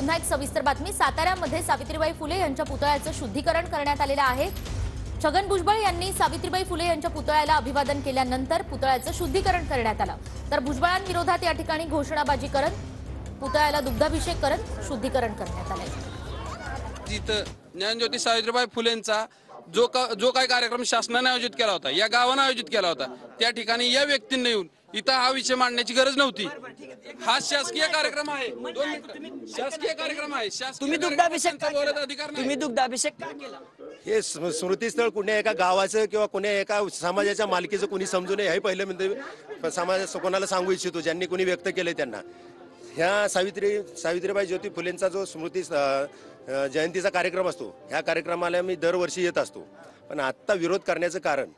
पुन्हा एक सविस्तर बातमी। साताऱ्यामध्ये सावित्रीबाई फुले यांच्या पुतळ्याचं शुद्धीकरण करण्यात आलेलं आहे। छगन भुजबळ यांनी सावित्रीबाई फुले यांच्या पुतळ्याला अभिवादन केल्यानंतर पुतळ्याचं शुद्धीकरण करण्यात आलं। तर भुजबळांविरोधात या ठिकाणी घोषणाबाजी करत पुतळ्याला दुग्धाभिषेक करत शुद्धीकरण करण्यात आलं। जिथं ज्ञानज्योती सावित्रीबाई फुलेंचा जो काही कार्यक्रम शासनाने आयोजित केला होता, या गावाने आयोजित केला होता, त्या ठिकाणी या व्यक्तींनी येऊन इथं हा विषय मांडण्याची गरज नव्हती। हा शासकीय कार्यक्रम आहे, शासकीय कार्यक्रम आहे। तुम्ही दुग्धाभिषेक का केला? हे स्मृतीस्थळ कुण्या एका गावाचं किंवा कुण्या एका समाजाच्या मालकीचं कुणी समजू नये हे पहिलं म्हणजे समाज कोणाला सांगू इच्छितो, ज्यांनी कुणी व्यक्त केले त्यांना। ह्या सावित्रीबाई ज्योती फुलेंचा जो स्मृती जयंतीचा कार्यक्रम असतो, ह्या कार्यक्रमाला मी दरवर्षी येत असतो। पण आत्ता विरोध करण्याचं कारण,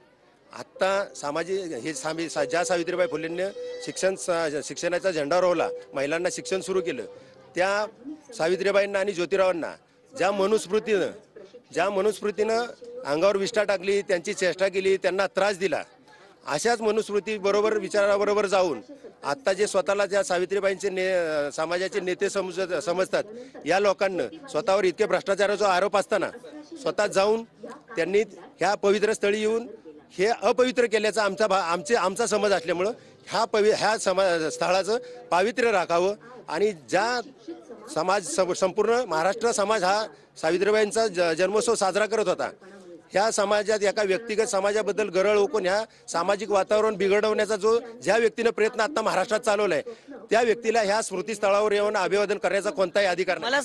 आत्ता सामाजिक हे ज्या सावित्रीबाई फुलेंनी शिक्षणाचा झेंडा रोवला, महिलांना शिक्षण सुरू केलं, त्या सावित्रीबाईंना आणि ज्योतिरावांना ज्या मनुस्मृतीनं अंगावर विष्ठा टाकली, त्यांची चेष्टा केली, त्यांना त्रास दिला, अशाच मनुस्मृती बरोबर विचाराबरोबर जाऊन आत्ता जे स्वतःला ज्या सावित्रीबाईंचे समाजाचे नेते समजतात, या लोकांना स्वतःवर इतके भ्रष्टाचाराचा आरोप असताना स्वतः जाऊन त्यांनी ह्या पवित्र स्थळी येऊन हे अपवित्र केल्याचा आमचा समज असल्यामुळं ह्या स्थळाचं पावित्र्य राखावं आणि ज्या संपूर्ण महाराष्ट्र समाज हा सावित्रीबाईंचा जन्मोत्सव साजरा करत होता, ह्या समाजात एका व्यक्तिगत समाजाबद्दल गरळ ओकून ह्या सामाजिक वातावरण बिघडवण्याचा ज्या व्यक्तीने प्रयत्न आता महाराष्ट्रात चालवलाय, त्या व्यक्तीला ह्या स्मृतीस्थळावर येऊन अभिवादन करण्याचा कोणताही अधिकार नाही।